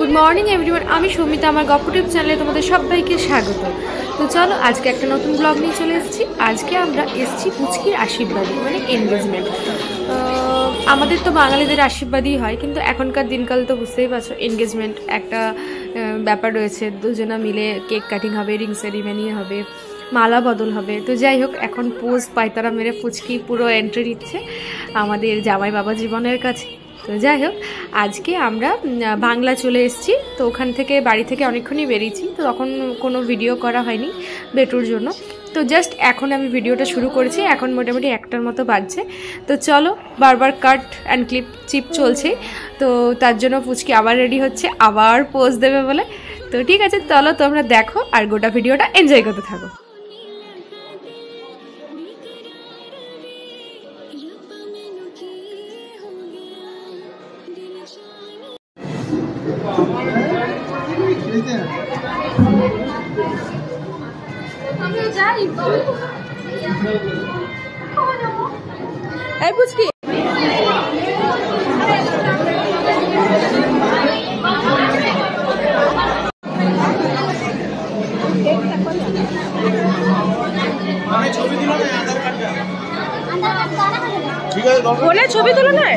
Good morning everyone, আমি সৌমিতা। আমার গপ্প টিউব চ্যানেলে তোমাদের সবাইকে স্বাগত। তো চলো, আজকে একটা নতুন ব্লগ নিয়ে চলে এসেছি। আজকে আমরা এসেছি পুচকির আশীর্বাদী, মানে এনগেজমেন্ট। আমাদের তো বাঙালিদের আশীর্বাদই হয়, কিন্তু এখনকার দিনকাল তো বুঝতেই পারছো, এনগেজমেন্ট একটা ব্যাপার রয়েছে। দুজনা মিলে কেক কাটিং হবে, রিং সেরিমনি হবে, মালা বদল হবে। তো যাই হোক, এখন পোজ পায়তারা মেরে পুচকি পুরো এন্ট্রি দিচ্ছে আমাদের জামাই বাবা জীবনের কাছে। তো যাই হোক, আজকে আমরা বাংলা চলে এসেছি। তো ওখান থেকে বাড়ি থেকে অনেকক্ষণই বেরিয়েছি, তো তখন কোনো ভিডিও করা হয়নি বেটুর জন্য। তো জাস্ট এখন আমি ভিডিওটা শুরু করেছি, এখন মোটামুটি 1টার মতো বাজছে। তো চলো, বারবার কাট অ্যান্ড চিপ চলছে। তো তার জন্য পুচকি আবার রেডি হচ্ছে, আবার পোজ দেবে বলে। তো ঠিক আছে, চলো তোমরা দেখো আর গোটা ভিডিওটা এনজয় করতে থাকো। এই পুচকি, ফোনে ছবি তুলো না।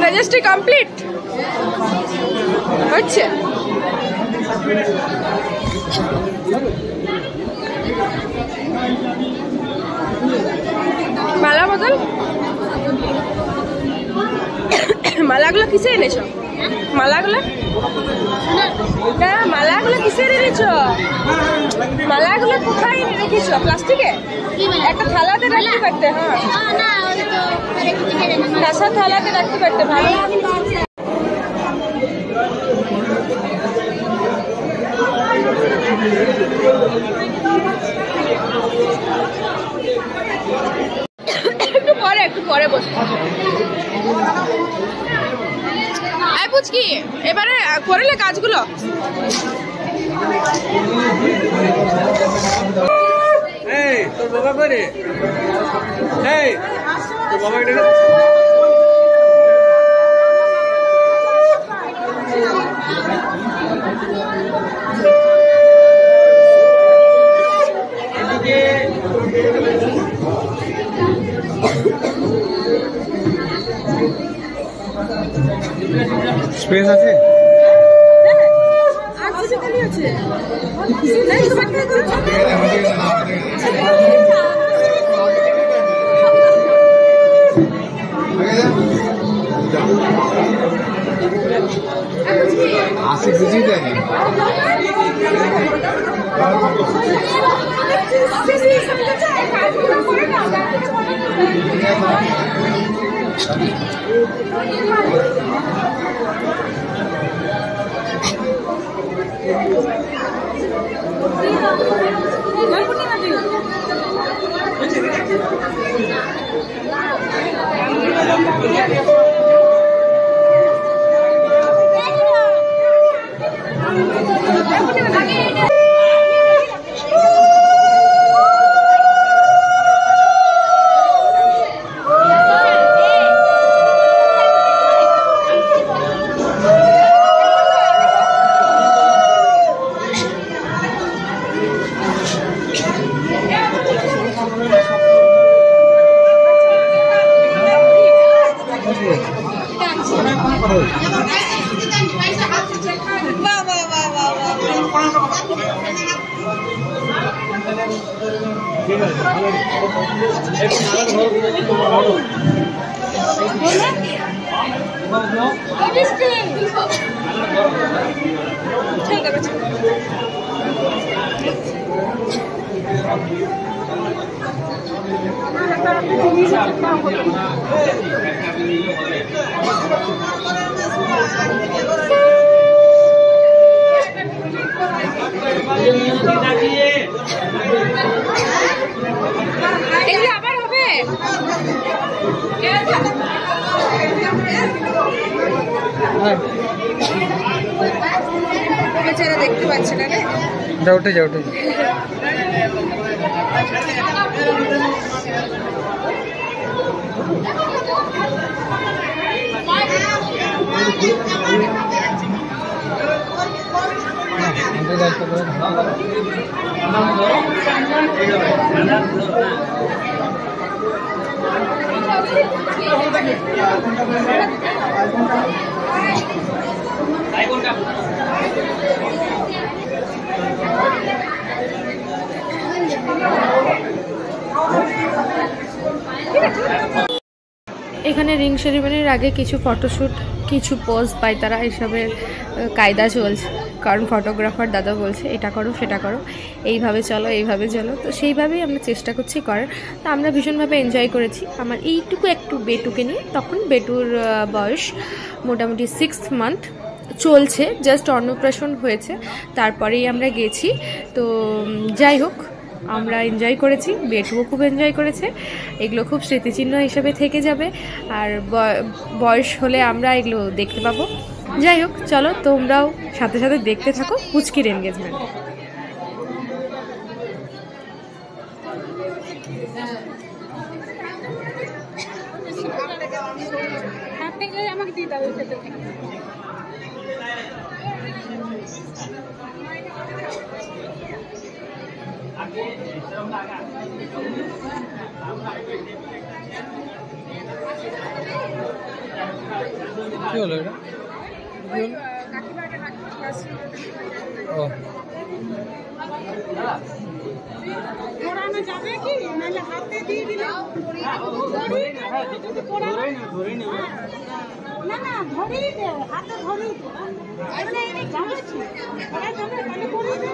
রেজিস্ট্রি কমপ্লিট হচ্ছে। মালা বদল, মালাগুলো কিসে এনেছ? মালাগুলো না, মালাগুলো কিসে এনেছ? মালাগুলো কোথায় রেখেছ? প্লাস্টিকে একটা থালাতে রাখতে পারতে। হ্যাঁ, কাঁচা থালাতে রাখতে পারতে ভালো। একটু পরে বসে পুচকি, এবারে করলে কাজগুলো। তোর বাবা করে তোর বাবা স্পেস আছে। আসে বুঝি দেয় আবার হবে। বেচারা দেখতে পাচ্ছে না। যাও উঠে যাও উঠে। এখানে রিং সেরিমনির আগে কিছু ফটোশ্যুট, কিছু পোজ পাই তারা, এসবের কায়দা চলছে। কারণ ফটোগ্রাফার দাদা বলছে এটা করো সেটা করো, এইভাবে চলো এইভাবে চলো, তো সেইভাবেই আমরা চেষ্টা করছি করার। তো আমরা ভীষণভাবে এনজয় করেছি। আমার এইটুকু একটু বেটুকে নিয়ে, তখন বেটুর বয়স মোটামুটি 6 মান্থ চলছে, জাস্ট অন্নপ্রাশন হয়েছে, তারপরেই আমরা গেছি। তো যাই হোক, আমরা এনজয় করেছি, বেটুও খুব এনজয় করেছে। এগুলো খুব স্মৃতিচিহ্ন হিসেবে থেকে যাবে, আর বয়স হলে আমরা এগুলো দেখতে পাবো। যাই হোক, চলো তোমরাও সাথে সাথে দেখতে থাকো পুচকির এনগেজমেন্ট। কি হলো এটা? ও যাবে কি নাহলে হাতে দিয়ে দিলে না না ধরেই দে, হাতে ধরেই দে, জানাচ্ছি তাহলে করেই দে।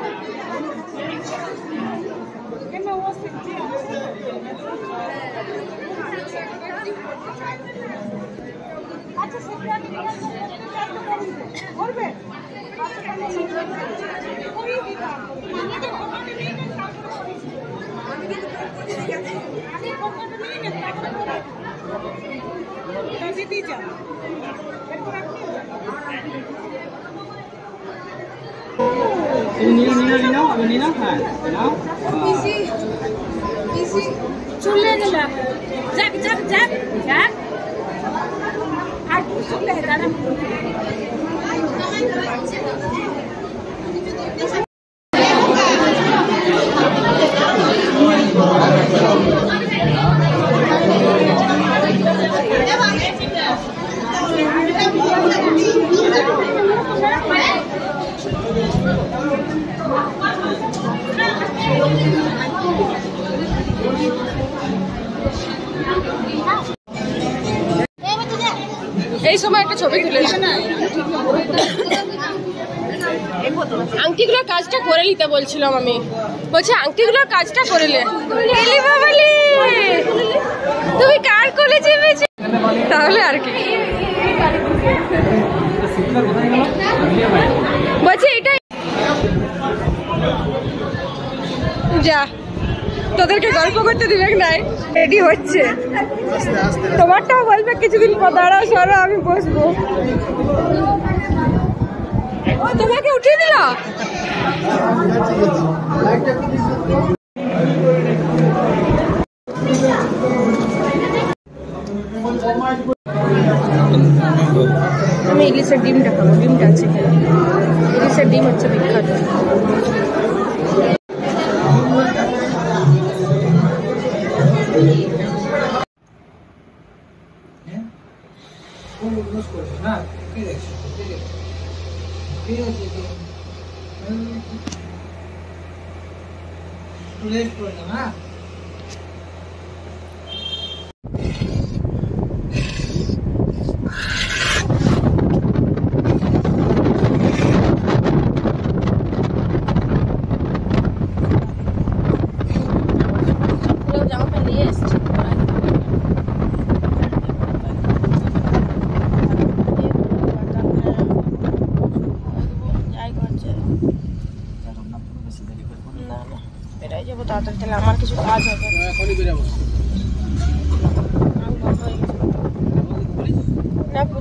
আচ্ছা সেটা করবে চলে গেলাম, যাক যাক যাক যাক আর চলে দাঁড়া। এই সময় একটা ছবি তুলে আংটিগুলোর কাজটা করে নিতে বলছিলাম আমি, বলছি আংটিগুলোর কাজটা করে নে। তুমি কার কোলে চেপেছো তাহলে আর কি বলছি, এটাই যা তোদেরকে গল্প করতে দিবে নাই। রেডি হচ্ছে, তোমারটাও বলবে কিছুদিন পর, দাঁড়াও সরো আমি বসবো। তোমাকে উঠিয়ে দিল। আমি ইলিশের ডিমটা খাবো, ডিমটা আছে, ইলিশের ডিম হচ্ছে বিখ্যাত। আমার কিছু কাজ হবে না,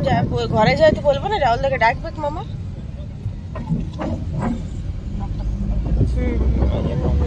ঘরে যেতে বলবো না, রাহুল দাকে ডাকবে মামা। হুম।